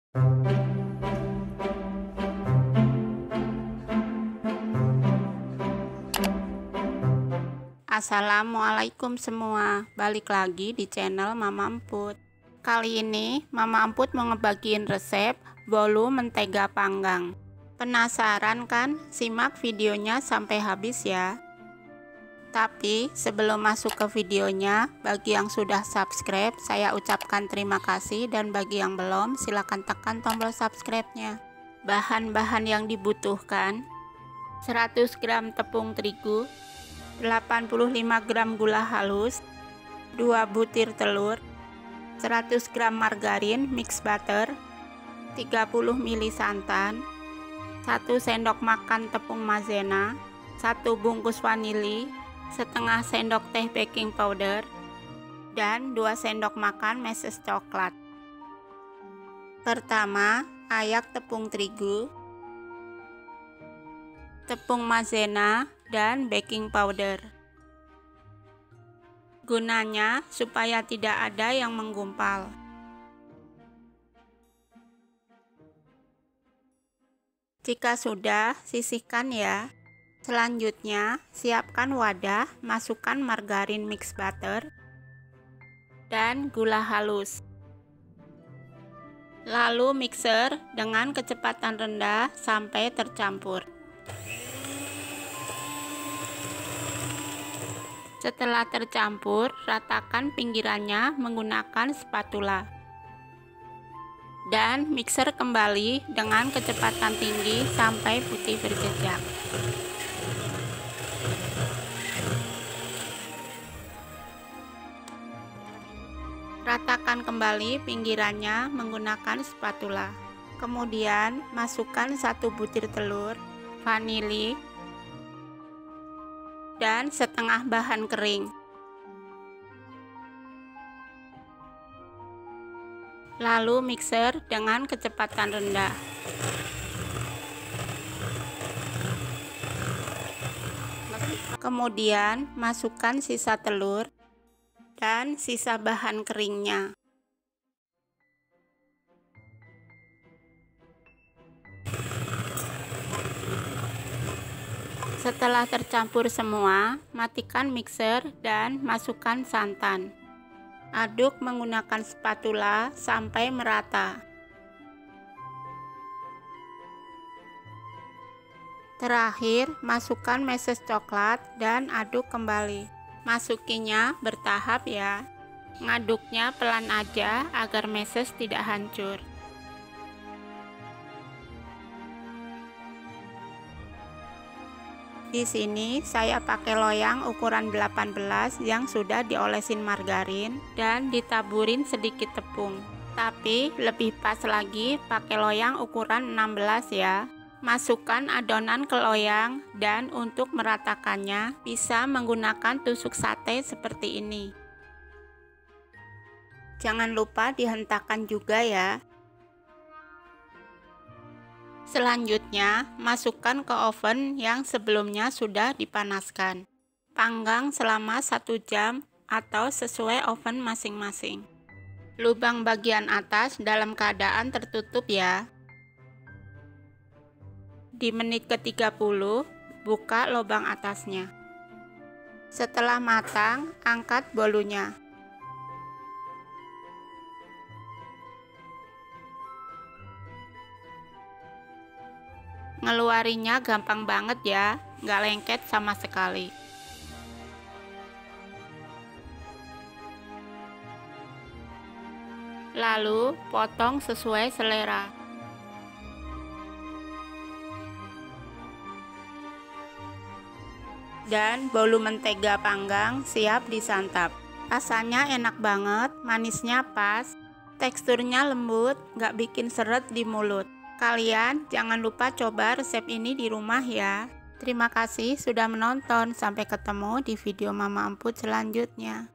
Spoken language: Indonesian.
Assalamualaikum semua, balik lagi di channel Mama Emput. Kali ini Mama Emput mau ngebagiin resep bolu mentega panggang. Penasaran kan? Simak videonya sampai habis ya. Tapi sebelum masuk ke videonya, bagi yang sudah subscribe saya ucapkan terima kasih, dan bagi yang belum silahkan tekan tombol subscribe-nya. Bahan-bahan yang dibutuhkan: 100 gram tepung terigu, 85 gram gula halus, 2 butir telur, 100 gram margarin mix butter, 30 ml santan, 1 sendok makan tepung maizena, 1 bungkus vanili, setengah sendok teh baking powder, dan 2 sendok makan meses coklat. Pertama, ayak tepung terigu, tepung maizena, dan baking powder. Gunanya supaya tidak ada yang menggumpal. Jika sudah, sisihkan ya. Selanjutnya, siapkan wadah, masukkan margarin mix butter dan gula halus. Lalu mixer dengan kecepatan rendah sampai tercampur. Setelah tercampur, ratakan pinggirannya menggunakan spatula. Dan mixer kembali dengan kecepatan tinggi sampai putih berjejak. Ratakan kembali pinggirannya menggunakan spatula. Kemudian masukkan 1 butir telur, vanili, dan setengah bahan kering. Lalu mixer dengan kecepatan rendah. Kemudian masukkan sisa telur dan sisa bahan keringnya. Setelah tercampur semua, matikan mixer dan masukkan santan. Aduk menggunakan spatula sampai merata. Terakhir, masukkan meses coklat dan aduk kembali. Masukinya bertahap ya. Ngaduknya pelan aja agar meses tidak hancur. Di sini saya pakai loyang ukuran 18 yang sudah diolesin margarin dan ditaburin sedikit tepung. Tapi lebih pas lagi pakai loyang ukuran 16 ya. Masukkan adonan ke loyang, dan untuk meratakannya bisa menggunakan tusuk sate seperti ini. Jangan lupa dihentakkan juga ya. Selanjutnya, masukkan ke oven yang sebelumnya sudah dipanaskan. Panggang selama 1 jam atau sesuai oven masing-masing. Lubang bagian atas dalam keadaan tertutup ya. Di menit ke-30, buka lubang atasnya. Setelah matang, angkat bolunya. Ngeluarinya gampang banget ya, nggak lengket sama sekali. Lalu potong sesuai selera. Dan bolu mentega panggang siap disantap. Rasanya enak banget, manisnya pas, teksturnya lembut, nggak bikin seret di mulut. Kalian jangan lupa coba resep ini di rumah ya. Terima kasih sudah menonton. Sampai ketemu di video Mama Emput selanjutnya.